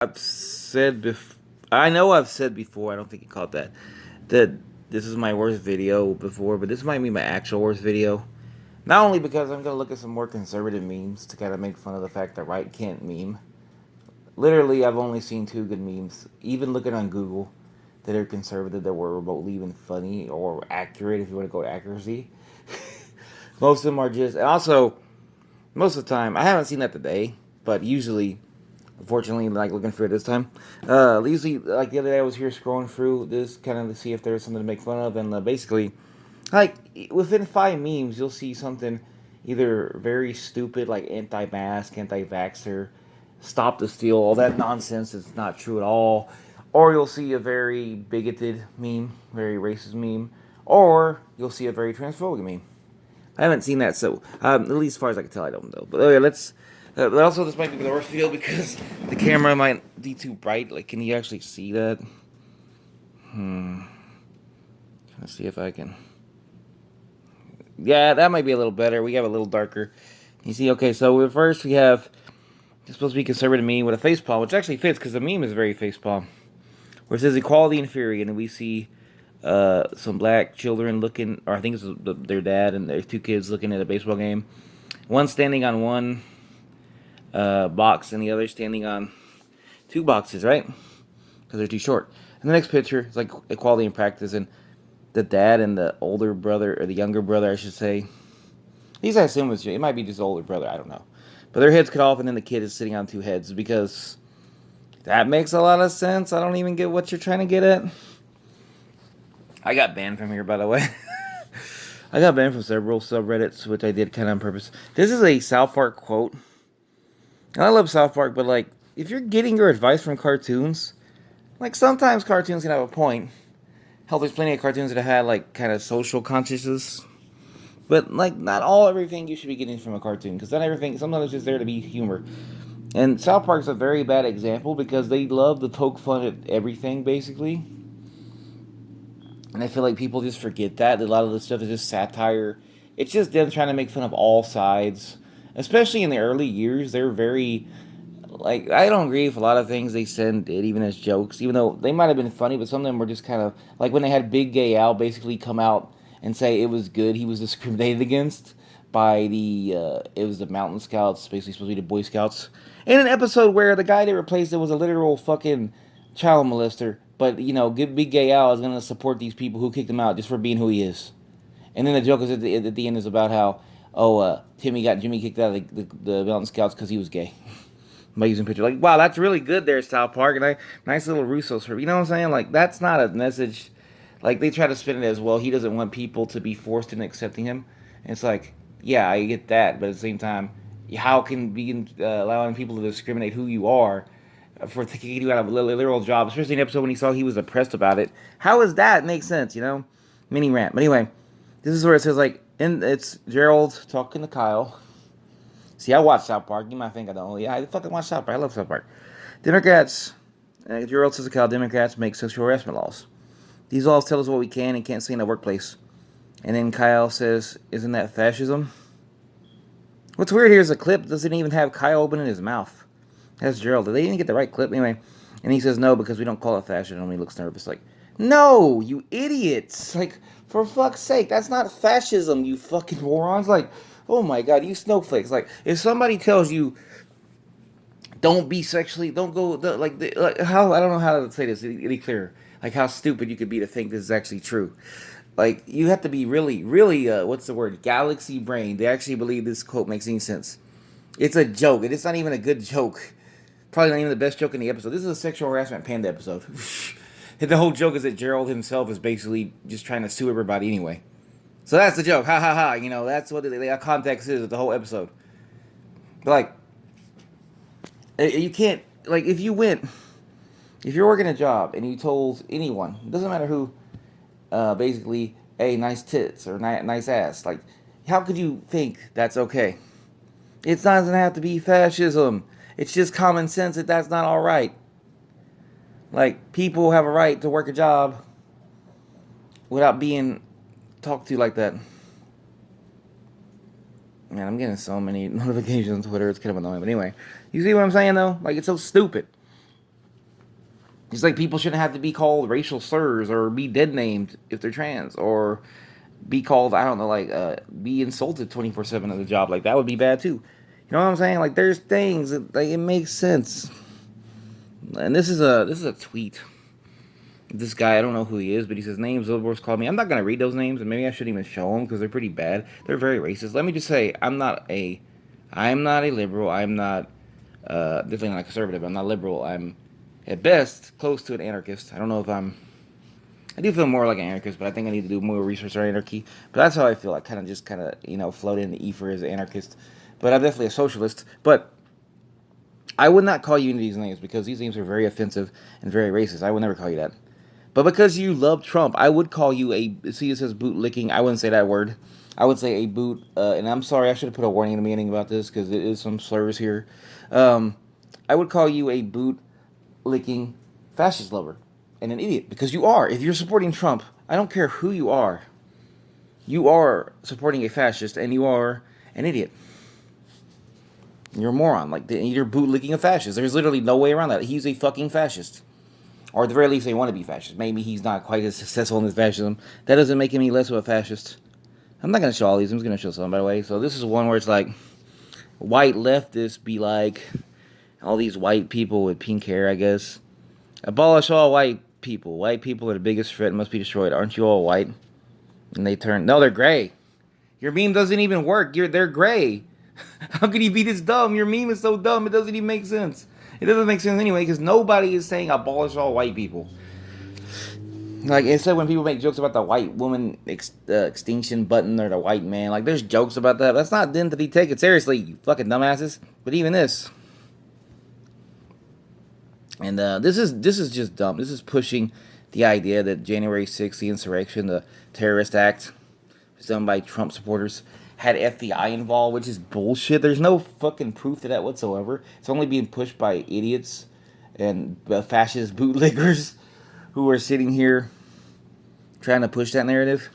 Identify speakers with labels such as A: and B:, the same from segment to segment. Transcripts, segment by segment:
A: I've said before. I know I've said before. I don't think you caught that. That this is my worst video before, but this might be my actual worst video. Not only because I'm gonna look at some more conservative memes to kind of make fun of the fact that right can't meme. Literally, I've only seen two good memes. Even looking on Google, that are conservative, that were remotely even funny or accurate, if you want to go to accuracy. Most of them are just, and also most of the time, I haven't seen that today, but usually, unfortunately, like looking for it this time. Usually, like the other day, I was here scrolling through this kind of to see if there was something to make fun of, and basically, like within five memes, you'll see something either very stupid, like anti-mask, anti-vaxxer, stop the steal, all that nonsense that's not true at all, or you'll see a very bigoted meme, very racist meme, or you'll see a very transphobic meme. I haven't seen that, so at least as far as I can tell, I don't know. But okay, let's. But also, this might be the worst video because the camera might be too bright. Like, can you actually see that? Let's see if I can. Yeah, that might be a little better. We have a little darker. You see, okay, so first we have. It's supposed to be conservative meme with a face palm, which actually fits because the meme is very face palm. Where it says equality and fury, and then we see some black children looking, or I think it's their dad and their two kids looking at a baseball game. One standing on one box and the other standing on two boxes, right? Because they're too short. And the next picture is like equality in practice, and the dad and the older brother, or the younger brother, I should say. These I assume it might be just the older brother, I don't know. But their heads cut off, and then the kid is sitting on two heads because that makes a lot of sense. I don't even get what you're trying to get at. I got banned from here, by the way. I got banned from several subreddits, which I did kind of on purpose. This is a South Park quote. And I love South Park, but like, if you're getting your advice from cartoons, like sometimes cartoons can have a point. Hell, there's plenty of cartoons that have had like kind of social consciousness. But like, not all everything you should be getting from a cartoon, because not everything. Sometimes it's just there to be humor. And South Park's a very bad example because they love to poke fun at everything, basically. And I feel like people just forget that. A lot of the stuff is just satire. It's just them trying to make fun of all sides. Especially in the early years, they're very. Like, I don't agree with a lot of things they said and did, even as jokes. Even though they might have been funny, but some of them were just kind of. Like when they had Big Gay Al basically come out and say it was good, he was discriminated against by the. It was the Mountain Scouts, basically supposed to be the Boy Scouts. In an episode where the guy they replaced it was a literal fucking child molester. But, Big Gay Al is going to support these people who kicked him out just for being who he is. And then the joke is at the end is about how, Timmy got Jimmy kicked out of the Mountain Scouts because he was gay. By using picture. Like, wow, that's really good there, South Park. And nice little Russo script. You know what I'm saying? Like, that's not a message. Like, they try to spin it as, well, he doesn't want people to be forced into accepting him. And it's like, yeah, I get that. But at the same time, how can be allowing people to discriminate who you are for kicking you out of a literal job, especially in an episode when he saw he was oppressed about it. How does that make sense, Mini rant. But anyway, this is where it says, like, and it's Gerald talking to Kyle. See, I watch South Park. You might think I don't. Yeah, I fucking watch South Park. I love South Park. Democrats, Gerald says to Kyle, Democrats make sexual harassment laws. These laws tell us what we can and can't say in the workplace. And then Kyle says, isn't that fascism? What's weird here is the clip doesn't even have Kyle opening his mouth. That's Gerald. Did they even get the right clip? Anyway, and he says no because we don't call it fascism. He looks nervous. Like, no, you idiots! Like, for fuck's sake, that's not fascism, you fucking morons! Like, oh my god, you snowflakes! Like, if somebody tells you don't be sexually, don't go like how I don't know how to say this any clearer. Like how stupid you could be to think this is actually true. Like you have to be really, really what's the word? Galaxy brain. They actually believe this quote makes any sense. It's a joke, and it's not even a good joke. Probably not even the best joke in the episode. This is a sexual harassment panda episode. The whole joke is that Gerald himself is basically just trying to sue everybody anyway. So that's the joke. Ha ha ha. That's what the context is of the whole episode. But like, you can't, like, if you're working a job and you told anyone, it doesn't matter who, basically, hey, nice tits or nice ass, like, how could you think that's okay? It doesn't have to be fascism. It's just common sense that that's not all right. Like, people have a right to work a job without being talked to like that. Man, I'm getting so many notifications on Twitter. It's kind of annoying. But anyway, you see what I'm saying, though? Like, it's so stupid. It's like people shouldn't have to be called racial slurs or be dead named if they're trans or be called, I don't know, like be insulted 24/7 at the job. Like that would be bad too. You know what I'm saying? Like there's things that, like it makes sense. And this is a tweet. This guy, I don't know who he is, but he says names liberals call me. I'm not gonna read those names, and maybe I shouldn't even show them because they're pretty bad. They're very racist. Let me just say, I'm not a liberal. I'm not definitely not a conservative. I'm not liberal. I'm at best close to an anarchist. I don't know if I'm. I do feel more like an anarchist, but I think I need to do more research on anarchy. But that's how I feel. I kind of float in the ether as an anarchist. But I'm definitely a socialist. But I would not call you any of these names because these names are very offensive and very racist. I would never call you that. But because you love Trump, I would call you a. See, it says boot licking. I wouldn't say that word. I would say a boot. And I'm sorry, I should have put a warning in the beginning about this because it is some slurs here. Um, I would call you a boot licking fascist lover and an idiot because you are. If you're supporting Trump, I don't care who you are. You are supporting a fascist and you are an idiot. You're a moron. Like you're bootlicking a fascist. There's literally no way around that. He's a fucking fascist. Or at the very least, they want to be fascist. Maybe he's not quite as successful in his fascism. That doesn't make him any less of a fascist. I'm not going to show all these. I'm just going to show some, by the way. So this is one where it's like, white leftists be like, all these white people with pink hair, I guess. Abolish all white people. White people are the biggest threat and must be destroyed. Aren't you all white? And they turn, no, they're gray. Your meme doesn't even work. They're gray. How could you be this dumb? Your meme is so dumb, it doesn't even make sense. It doesn't make sense anyway, because nobody is saying abolish all white people. Like, instead when people make jokes about the white woman extinction button or the white man, like, there's jokes about that. That's not then to be taken seriously, you fucking dumbasses. But even this. And this is just dumb. This is pushing the idea that January 6th, the insurrection, the terrorist act, was done by Trump supporters, had FBI involved, which is bullshit. There's no fucking proof to that whatsoever. It's only being pushed by idiots and fascist bootlickers who are sitting here trying to push that narrative.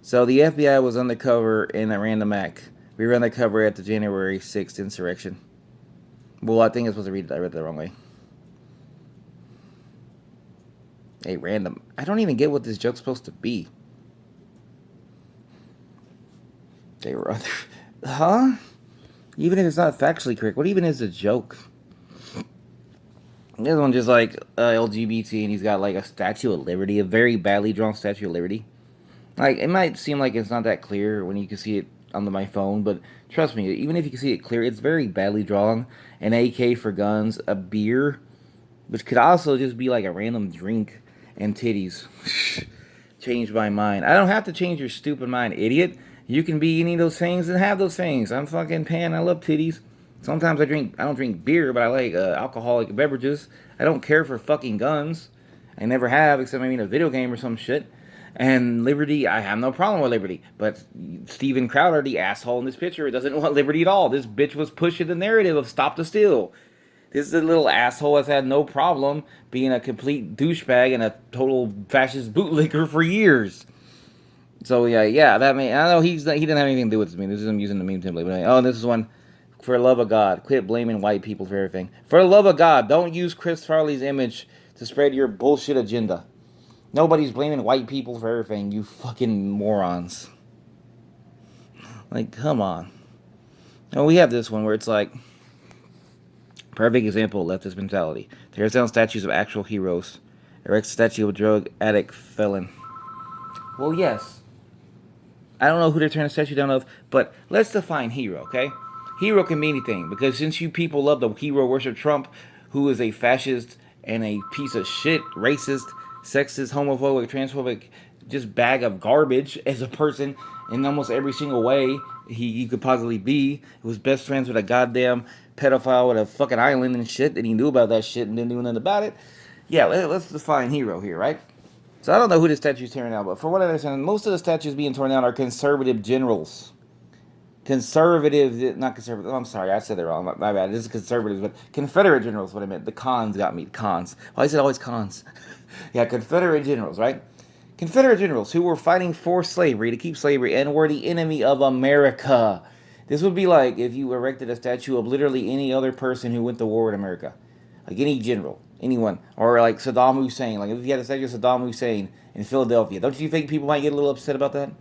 A: So the FBI was undercover in a random act. We were undercover at the January 6th insurrection. Well, I think I'm supposed to read it. I read it the wrong way. A random. I don't even get what this joke's supposed to be. They were other. Huh? Even if it's not factually correct, what even is a joke? This one just like LGBT, and he's got like a Statue of Liberty, a very badly drawn Statue of Liberty. Like, it might seem like it's not that clear when you can see it on my phone, but trust me, even if you can see it clear, it's very badly drawn. An AK for guns, a beer, which could also just be like a random drink, and titties. Change my mind. I don't have to change your stupid mind, idiot. You can be any of those things and have those things. I'm fucking pan. I love titties. Sometimes I don't drink beer, but I like alcoholic beverages. I don't care for fucking guns. I never have, except maybe in a video game or some shit. And liberty, I have no problem with liberty. But Steven Crowder, the asshole in this picture, doesn't want liberty at all. This bitch was pushing the narrative of stop the steal. This is a little asshole has had no problem being a complete douchebag and a total fascist bootlicker for years. So yeah, that may I know he didn't have anything to do with this meme. This is him using the meme template. But oh, this is one. For the love of God, quit blaming white people for everything. For the love of God, don't use Chris Farley's image to spread your bullshit agenda. Nobody's blaming white people for everything, you fucking morons. Like, come on. And we have this one where it's like, perfect example of leftist mentality. Tears down statues of actual heroes. Erects a statue of a drug addict felon. Well, yes. I don't know who they're tearing a statue down of, but let's define hero, okay? Hero can mean anything, because since you people love the hero worship Trump, who is a fascist and a piece of shit, racist, sexist, homophobic, transphobic, just bag of garbage as a person in almost every single way he could possibly be. He was best friends with a goddamn pedophile with a fucking island and shit, and he knew about that shit and didn't do nothing about it. Yeah, let's define hero here, right? So I don't know who the statue's tearing down, but for what I understand, most of the statues being torn down are conservative generals. Conservative, not conservative. Oh, I'm sorry, I said it wrong. My bad. This is conservatives, but Confederate generals. What I meant. The cons got me. Cons. Why is it always cons? Yeah, Confederate generals, right? Confederate generals who were fighting for slavery to keep slavery and were the enemy of America. This would be like if you erected a statue of literally any other person who went to war with America, like any general. Anyone. Or like Saddam Hussein. Like if you had a statue of Saddam Hussein in Philadelphia, don't you think people might get a little upset about that?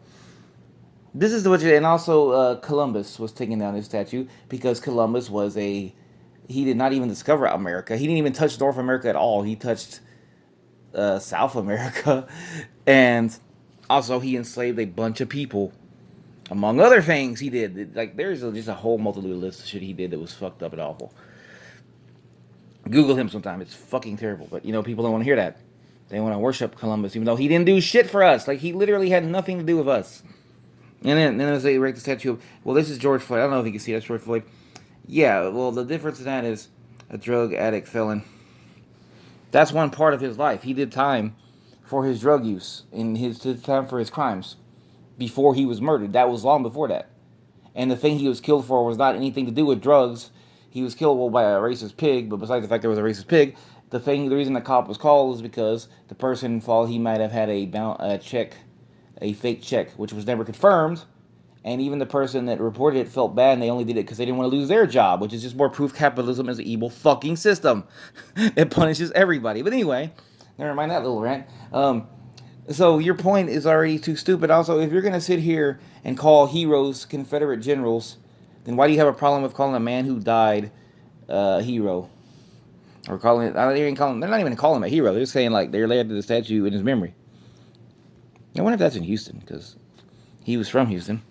A: This is what, and also Columbus was taking down his statue because Columbus was a, he did not even discover America. He didn't even touch North America at all. He touched South America, and also he enslaved a bunch of people. Among other things, he did. Like there's just a whole multitude of list of shit he did that was fucked up and awful. Google him sometime. It's fucking terrible. But people don't want to hear that. They want to worship Columbus, even though he didn't do shit for us. Like he literally had nothing to do with us. And then as they erect the statue of, well, this is George Floyd. I don't know if you can see that's George Floyd. Yeah, well, the difference in that is a drug addict felon. That's one part of his life. He did time for his drug use and his time for his crimes before he was murdered. That was long before that. And the thing he was killed for was not anything to do with drugs. He was killed by a racist pig, but besides the fact there was a racist pig, the reason the cop was called is because the person thought he might have had a fake check, which was never confirmed. And even the person that reported it felt bad, and they only did it because they didn't want to lose their job, which is just more proof capitalism is an evil fucking system. It punishes everybody. But anyway, never mind that little rant. So your point is already too stupid. Also, if you're going to sit here and call heroes Confederate generals, then why do you have a problem with calling a man who died a hero? Or calling it, they're not even calling him a hero. They're saying like they're laid to the statue in his memory. I wonder if that's in Houston, because he was from Houston.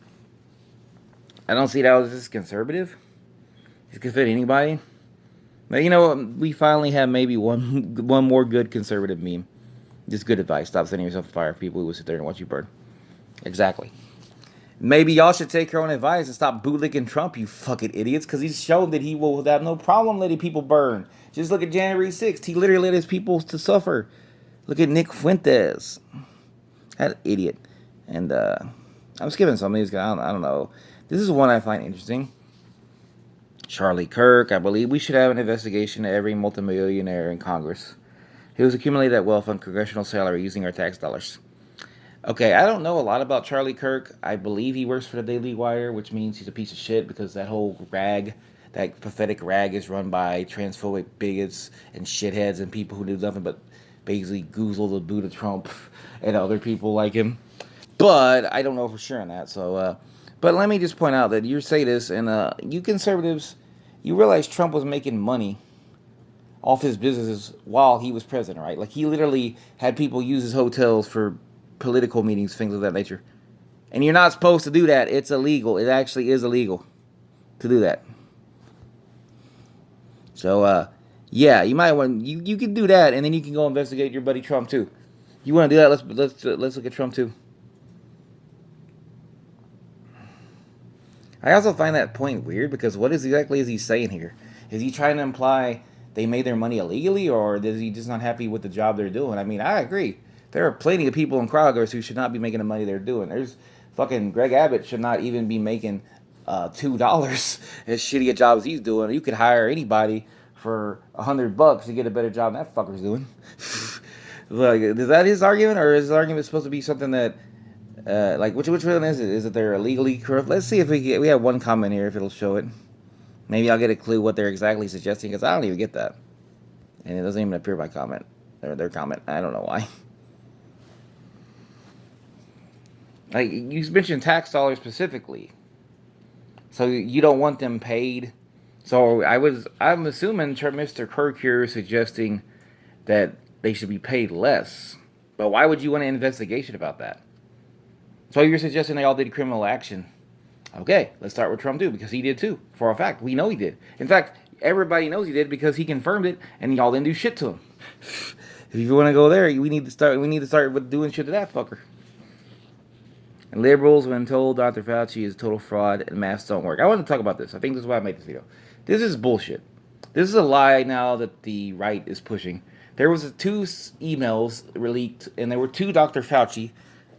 A: I don't see that as this conservative. This could fit anybody. But we finally have maybe one more good conservative meme. Just good advice. Stop setting yourself on fire for people who will sit there and watch you burn. Exactly. Maybe y'all should take your own advice and stop bootlicking Trump, you fucking idiots, because he's shown that he will have no problem letting people burn. Just look at January 6th. He literally let his people to suffer. Look at Nick Fuentes. That idiot. And I'm skipping some of these guys. I don't know. This is one I find interesting. Charlie Kirk. I believe we should have an investigation of every multimillionaire in Congress who has accumulated that wealth on congressional salary using our tax dollars. Okay, I don't know a lot about Charlie Kirk. I believe he works for the Daily Wire, which means he's a piece of shit because that whole rag, that pathetic rag, is run by transphobic bigots and shitheads and people who do nothing but basically goozle the boot of Trump and other people like him. But I don't know for sure on that. So, but let me just point out that you say this, and you conservatives, you realize Trump was making money off his businesses while he was president, right? Like he literally had people use his hotels for political meetings, things of that nature. And you're not supposed to do that. It's illegal. It actually is illegal to do that. So, yeah, you might want you can do that, and then you can go investigate your buddy Trump too. You want to do that? Let's look at Trump too. I also find that point weird because what exactly is he saying here? Is he trying to imply they made their money illegally, or is he just not happy with the job they're doing? I mean, I agree. There are plenty of people in Congress who should not be making the money they're doing. There's fucking Greg Abbott should not even be making $2 as shitty a job as he's doing. You could hire anybody for $100 to get a better job than that fucker's doing. Like, is that his argument, or is his argument supposed to be something that, like, which one is it? Is it they're illegally corrupt? Let's see if we have one comment here, if it'll show it. Maybe I'll get a clue what they're exactly suggesting, because I don't even get that. And it doesn't even appear by comment, or their comment. I don't know why. Like, you mentioned tax dollars specifically. So you don't want them paid. So I'm assuming Mr. Kirk here is suggesting that they should be paid less. But why would you want an investigation about that? So you're suggesting they all did criminal action. Okay, let's start with Trump too, because he did too. For a fact, we know he did. In fact, everybody knows he did because he confirmed it, and y'all didn't do shit to him. If you want to go there, we need to start with doing shit to that fucker. And liberals, when told Dr. Fauci is a total fraud and masks don't work. I want to talk about this. I think this is why I made this video. This is bullshit. This is a lie now that the right is pushing. There was 2 emails leaked, and there were 2 Dr. Fauci.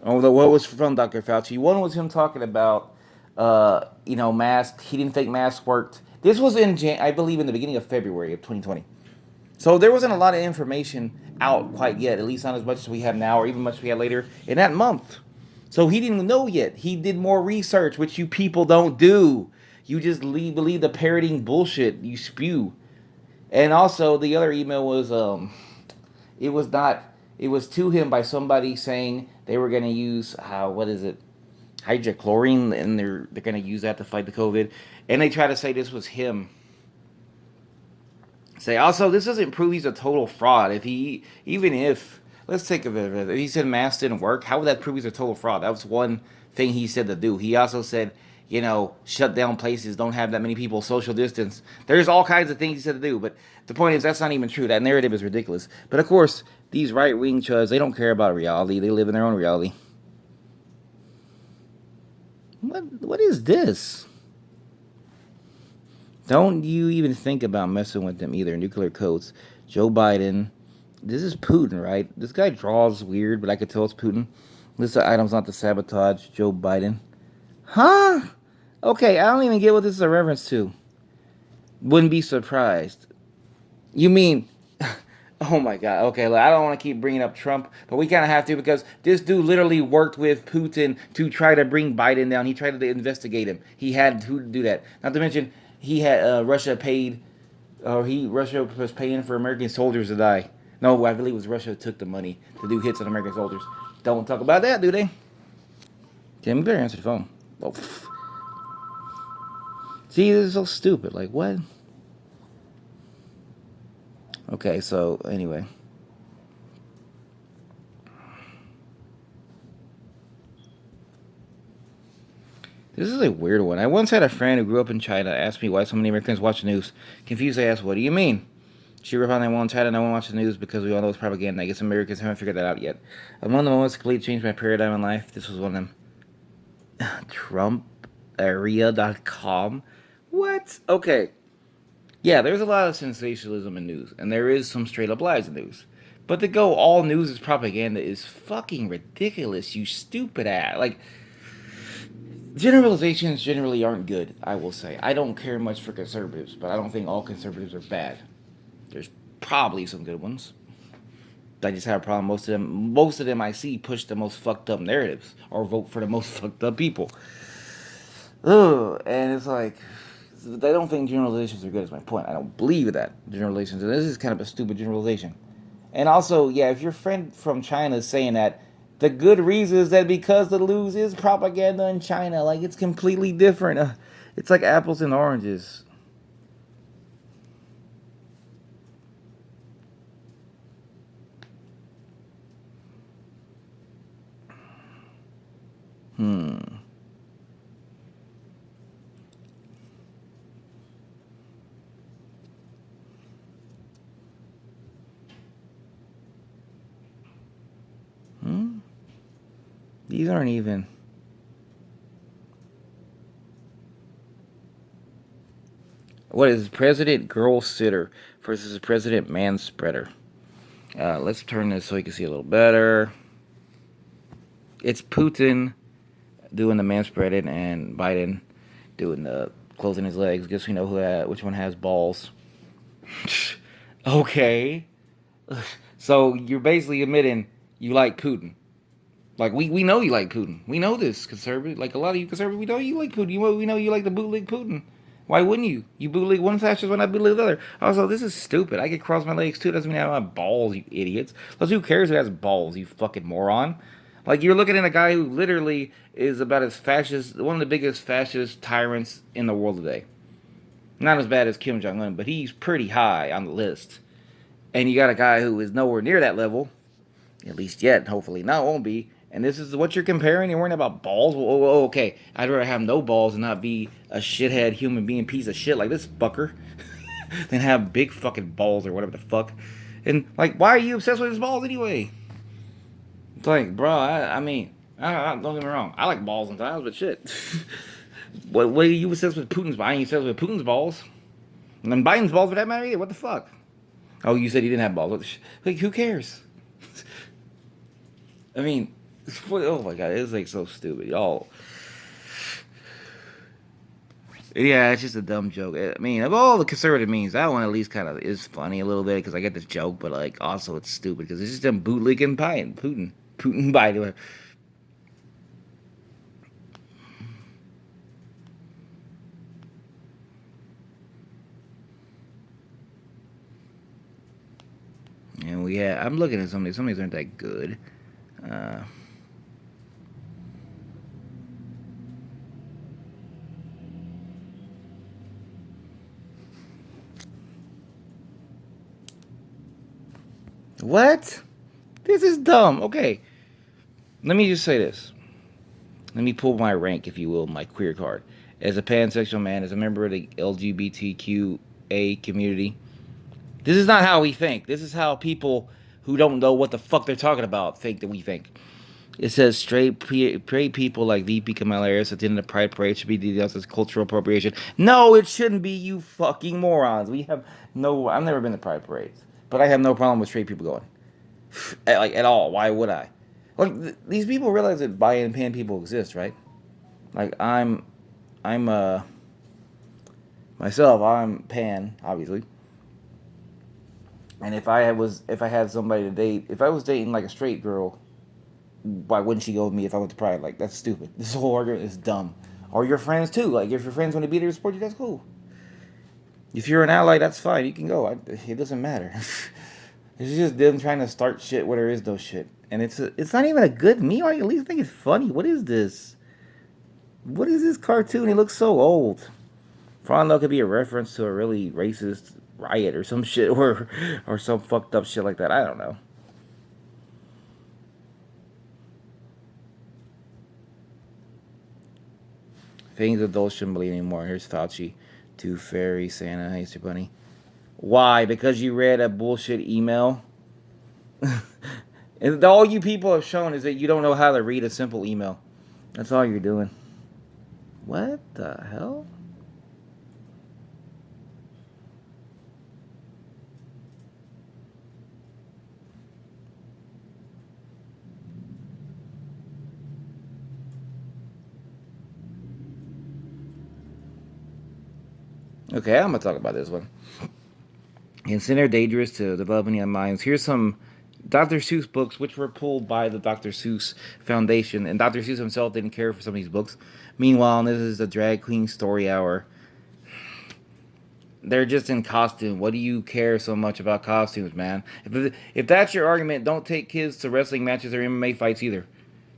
A: Although what was from Dr. Fauci? One was him talking about, masks. He didn't think masks worked. This was I believe in the beginning of February of 2020. So there wasn't a lot of information out quite yet, at least not as much as we have now, or even much as we had later in that month. So he didn't know yet. He did more research, which you people don't do. You just believe the parroting bullshit you spew. And also the other email was it was not it was to him by somebody saying they were going to use what is it, hydrochlorine, and they're going to use that to fight the COVID. And they try to say this was him. Say also this doesn't prove he's a total fraud. If he even if let's take a bit of it. If he said masks didn't work, how would that prove he's a total fraud? That was one thing he said to do. He also said, shut down places, don't have that many people, social distance. There's all kinds of things he said to do, but the point is that's not even true. That narrative is ridiculous. But of course, these right wing chuds, they don't care about reality. They live in their own reality. What is this? Don't you even think about messing with them either. Nuclear codes. Joe Biden. This is Putin, right? This guy draws weird, but I could tell it's Putin. List of items not to sabotage Joe Biden. Huh? Okay, I don't even get what this is a reference to. Wouldn't be surprised. You mean, oh my god. Okay, look, I don't want to keep bringing up Trump, but we kind of have to because this dude literally worked with Putin to try to bring Biden down. He tried to investigate him. He had to do that. Not to mention, he had Russia paid, or Russia was paying for American soldiers to die. No, I believe it was Russia took the money to do hits on American soldiers. Don't talk about that, do they? Tim, you better answer the phone. Oh, see, this is so stupid. Like, what? Okay, so anyway. This is a weird one. I once had a friend who grew up in China ask me why so many Americans watch the news. Confused, I asked, what do you mean? She replied, I won't China, no one watches the news because we all know it's propaganda. I guess Americans haven't figured that out yet. Among the moments that completely changed my paradigm in life, this was one of them. Trumparea.com. What? Okay. Yeah, there's a lot of sensationalism in news, and there is some straight up lies in news. But to go all news is propaganda is fucking ridiculous, you stupid ass. Like, generalizations generally aren't good, I will say. I don't care much for conservatives, but I don't think all conservatives are bad. There's probably some good ones. I just have a problem. Most of them I see push the most fucked up narratives or vote for the most fucked up people. Ugh, and it's like they don't think generalizations are good. Is my point. I don't believe in that generalizations. And this is kind of a stupid generalization. And also, yeah, if your friend from China is saying that, the good reason is that because the news is propaganda in China, like it's completely different. It's like apples and oranges. Hmm. Hmm. These aren't even. What is President Girl Sitter versus President Man Spreader? Let's turn this so you can see a little better. It's Putin doing the man spreading and Biden doing the closing his legs. Guess we know which one has balls. Okay. So you're basically admitting you like Putin. Like we know you like Putin. We know this, conservative. Like a lot of you conservatives, we know you like Putin. We know you like the bootleg Putin. Why wouldn't you? You bootleg one fascist when I bootleg the other. Also, this is stupid. I could cross my legs too. Doesn't mean I don't have balls, you idiots. Plus, who cares who has balls, you fucking moron? Like you're looking at a guy who literally is about as fascist, one of the biggest fascist tyrants in the world today. Not as bad as Kim Jong Un, but he's pretty high on the list. And you got a guy who is nowhere near that level, at least yet. Hopefully, not won't be. And this is what you're comparing. You're worrying about balls. Well, okay, I'd rather have no balls and not be a shithead human being piece of shit like this fucker than have big fucking balls or whatever the fuck. And like, why are you obsessed with his balls anyway? It's like, bro. Don't get me wrong. I like balls sometimes, but shit. What are you obsessed with Putin's balls? I ain't obsessed with Putin's balls. And then Biden's balls for that matter either. What the fuck? Oh, you said he didn't have balls. Like, who cares? I mean, oh my god, it's like so stupid, y'all. Yeah, it's just a dumb joke. I mean, of all the conservative memes, that one at least kind of is funny a little bit because I get this joke, but like also it's stupid because it's just them bootlegging Putin Biden. And we have, I'm looking at some of these. Some of these aren't that good. Uh, what? This is dumb. Okay, let me just say this. Let me pull my rank, if you will, my queer card. As a pansexual man, as a member of the LGBTQA community, this is not how we think. This is how people who don't know what the fuck they're talking about think that we think. It says straight people like VP Kamala Harris attending the Pride Parade should be denounced as cultural appropriation. No, it shouldn't be, you fucking morons. We have no. I've never been to Pride Parades, but I have no problem with straight people going. Like, at all. Why would I? Like, these people realize that bi and pan people exist, right? Like, I'm myself. I'm pan, obviously. And if I had somebody to date, if I was dating like a straight girl, why wouldn't she go with me if I went to Pride? Like, that's stupid. This whole argument is dumb. Or your friends too. Like, if your friends want to be there to support you, that's cool. If you're an ally, that's fine. You can go. It doesn't matter. It's just them trying to start shit where there is no shit, and it's not even a good meme. I at least think it's funny. What is this? What is this cartoon? It looks so old. For all I know, it could be a reference to a really racist riot or some shit, or some fucked up shit like that. I don't know. Things adults shouldn't believe anymore. Here's Fauci, Tooth Fairy, Santa, Easter Bunny. Why? Because you read a bullshit email? And all you people have shown is that you don't know how to read a simple email. That's all you're doing. What the hell? Okay, I'm gonna talk about this one. Consider dangerous to developing young minds. Here's some Dr. Seuss books which were pulled by the Dr. Seuss Foundation, and Dr. Seuss himself didn't care for some of these books. Meanwhile, this is the drag queen story hour. They're just in costume. What do you care so much about costumes, man? If that's your argument, don't take kids to wrestling matches or MMA fights either,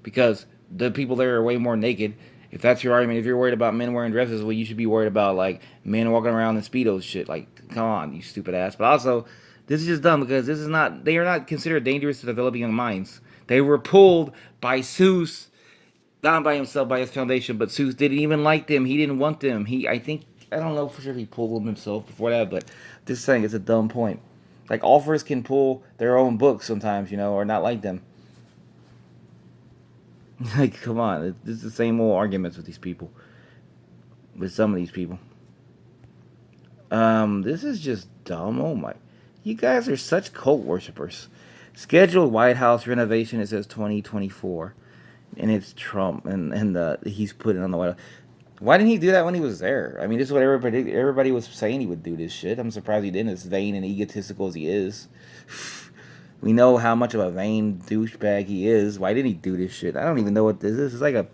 A: because the people there are way more naked. If that's your argument, if you're worried about men wearing dresses, well, you should be worried about like men walking around in speedos, shit. Like, come on, you stupid ass. But also, this is just dumb because this is not. They are not considered dangerous to developing young minds. They were pulled by Seuss, not by himself, by his foundation. But Seuss didn't even like them. He didn't want them. I think, I don't know for sure if he pulled them himself before that, but just saying, it's a dumb point. Like, authors can pull their own books sometimes, or not like them. Like, come on, it's the same old arguments with these people, with some of these people. This is just dumb. Oh my, you guys are such cult worshippers. Scheduled White House renovation. It says 2024, and it's Trump, and he's putting on the White House. Why didn't he do that when he was there? I mean, this is what everybody was saying he would do this shit. I'm surprised he didn't. As vain and egotistical as he is, we know how much of a vain douchebag he is. Why didn't he do this shit? I don't even know what this is. It's like a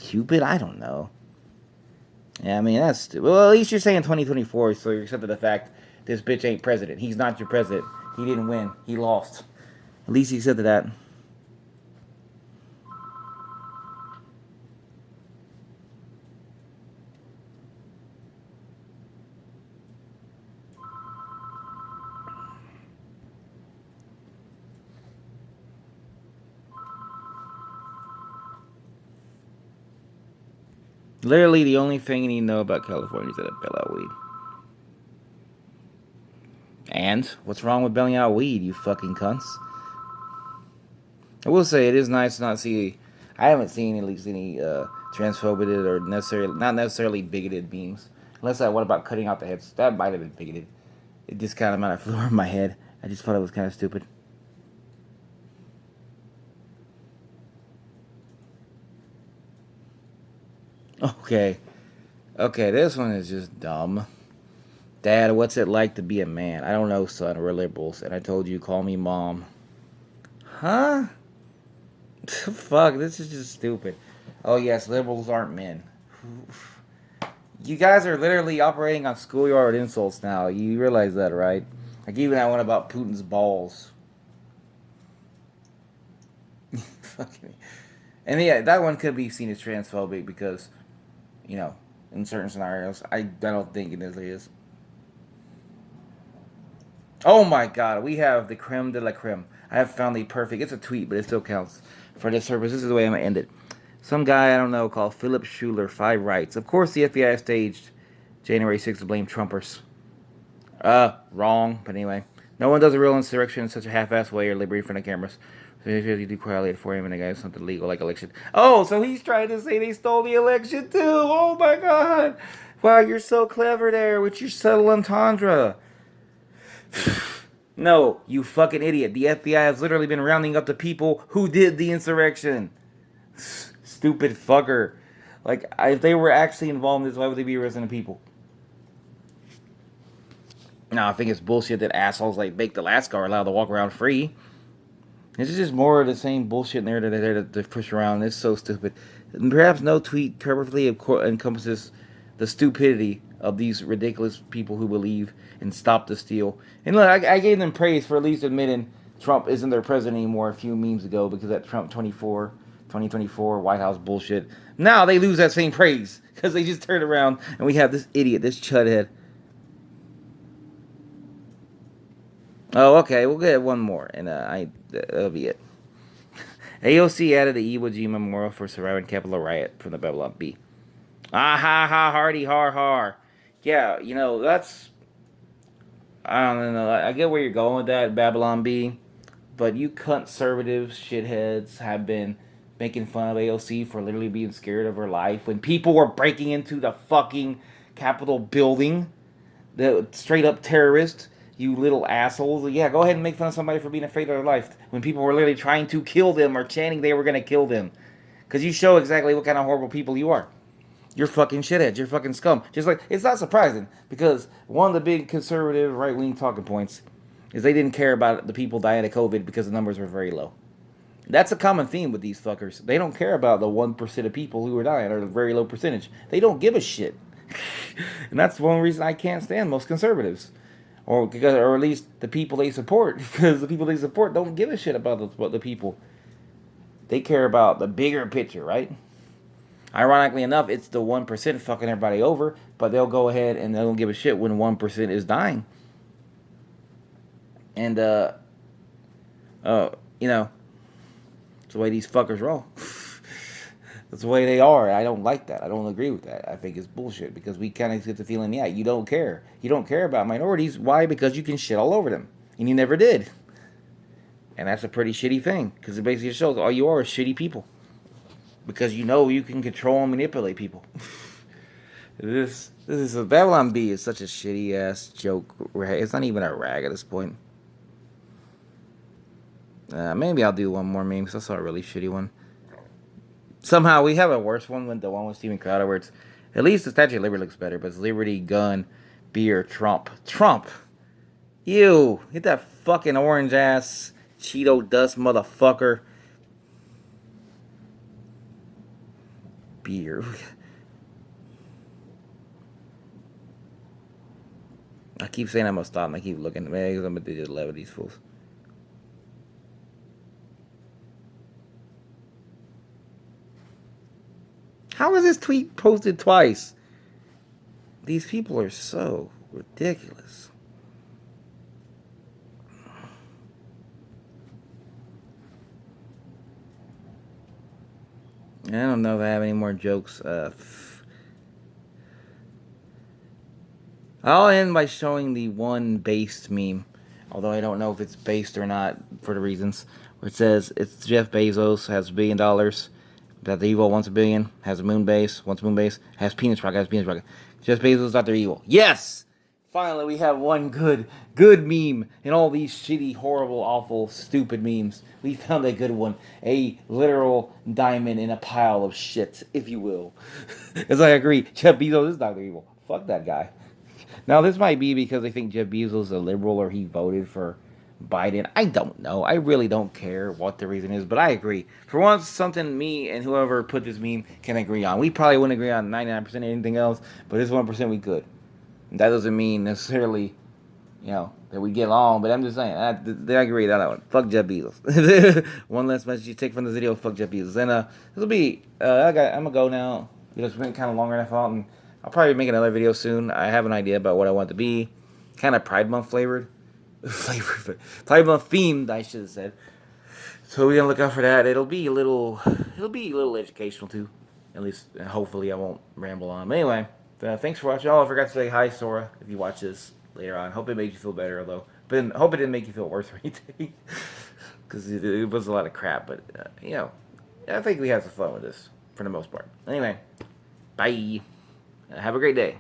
A: Cupid. I don't know. Yeah, I mean that's well. At least you're saying 2024, so you're accepting the fact this bitch ain't president. He's not your president. He didn't win. He lost. At least he accepted that. Literally, the only thing you need to know about California is that it bail out weed. And what's wrong with bailing out weed, you fucking cunts? I will say it is nice to not see. I haven't seen at least any transphobic or necessarily not necessarily bigoted memes. Unless that one about cutting out the heads. That might have been bigoted. It just kind of might have flew over my head. I just thought it was kind of stupid. Okay. Okay, this one is just dumb. Dad, what's it like to be a man? I don't know, son. We're liberals. And I told you, call me mom. Huh? Fuck, this is just stupid. Oh, yes, liberals aren't men. You guys are literally operating on schoolyard insults now. You realize that, right? Like, even that one about Putin's balls. Fucking. And yeah, that one could be seen as transphobic because, you know, in certain scenarios, I don't think it is. Oh my god, we have the creme de la creme. I have found the perfect. It's a tweet, but it still counts for this purpose. This is the way I'm gonna end it. Some guy I don't know called Philip Schuler, 5 writes. Of course, the FBI staged January 6th to blame Trumpers. Wrong. But anyway, no one does a real insurrection in such a half-assed way or liberty in front of cameras. So you do correlate for him and the guy something legal like election. Oh, so he's trying to say they stole the election too. Oh my god! Wow, you're so clever there with your subtle entendre. No, you fucking idiot. The FBI has literally been rounding up the people who did the insurrection. Stupid fucker. Like, if they were actually involved in this, why would they be arresting the people? No, I think it's bullshit that assholes like Baked Alaska are allowed to walk around free. This is just more of the same bullshit narrative that they're to push around. It's so stupid. And perhaps no tweet perfectly encompasses the stupidity of these ridiculous people who believe in stop the steal. And look, I gave them praise for at least admitting Trump isn't their president anymore a few memes ago because that Trump 2024 White House bullshit. Now they lose that same praise because they just turned around and we have this idiot, this chudhead. Oh, okay, we'll get one more, and that'll be it. AOC added the Iwo Jima memorial for surviving Capitol riot from the Babylon Bee. Ah ha ha, hardy har har. Yeah, that's, I don't know. I get where you're going with that, Babylon Bee, but you conservative shitheads have been making fun of AOC for literally being scared of her life when people were breaking into the fucking Capitol building. The straight up terrorist, you little assholes. Yeah, go ahead and make fun of somebody for being afraid of their life when people were literally trying to kill them or chanting they were going to kill them. Because you show exactly what kind of horrible people you are. You're fucking shitheads. You're fucking scum. Just like, it's not surprising because one of the big conservative right wing talking points is they didn't care about the people dying of COVID because the numbers were very low. That's a common theme with these fuckers. They don't care about the 1% of people who are dying or the very low percentage. They don't give a shit. And that's one reason I can't stand most conservatives. Or at least the people they support. Because the people they support don't give a shit about the people. They care about the bigger picture, right? Ironically enough, it's the 1% fucking everybody over, but they'll go ahead and they don't give a shit when 1% is dying. And, it's the way these fuckers roll. That's the way they are. I don't like that. I don't agree with that. I think it's bullshit because we kind of get the feeling, yeah, you don't care. You don't care about minorities. Why? Because you can shit all over them. And you never did. And that's a pretty shitty thing because it basically shows all you are is shitty people. Because you can control and manipulate people. This is a Babylon Bee is such a shitty ass joke. It's not even a rag at this point. Maybe I'll do one more meme because I saw a really shitty one. Somehow we have a worse one than the one with Steven Crowder where it's at least the Statue of Liberty looks better, but it's Liberty, gun, beer, Trump. Trump! Ew! Hit that fucking orange ass Cheeto dust motherfucker. Beer. I keep saying I'm gonna stop and I keep looking. Man, I'm gonna do just 11 of these fools. How is this tweet posted twice? These people are so ridiculous. I don't know if I have any more jokes. I'll end by showing the one based meme, although I don't know if it's based or not for the reasons. Where it says it's Jeff Bezos has $1 billion. Dr. Evil wants $1 billion, has a moon base, wants a moon base, has penis rocket, Jeff Bezos, Dr. Evil. Yes! Finally, we have one good meme in all these shitty, horrible, awful, stupid memes. We found a good one. A literal diamond in a pile of shit, if you will. As I agree, Jeff Bezos is Dr. Evil. Fuck that guy. Now, this might be because they think Jeff Bezos is a liberal or he voted for Biden. I don't know. I really don't care what the reason is, but I agree. For once, something me and whoever put this meme can agree on. We probably wouldn't agree on 99% of anything else, but this 1% we could. That doesn't mean necessarily, that we get along. But I'm just saying, I agree on that one. Fuck Jeff Bezos. One last message you take from this video. Fuck Jeff Bezos. And this will be. I'm gonna go now. It's been kind of longer than I thought, and I'll probably make another video soon. I have an idea about what I want it to be, kind of Pride Month flavored, Pride Month themed. I should have said. So we're gonna look out for that. It'll be a little educational too. At least, hopefully, I won't ramble on. But anyway, thanks for watching. Oh, I forgot to say hi, Sora. If you watch this later on, hope it made you feel better. Although, but hope it didn't make you feel worse or anything, because it was a lot of crap. But I think we had some fun with this for the most part. Anyway, bye. Have a great day.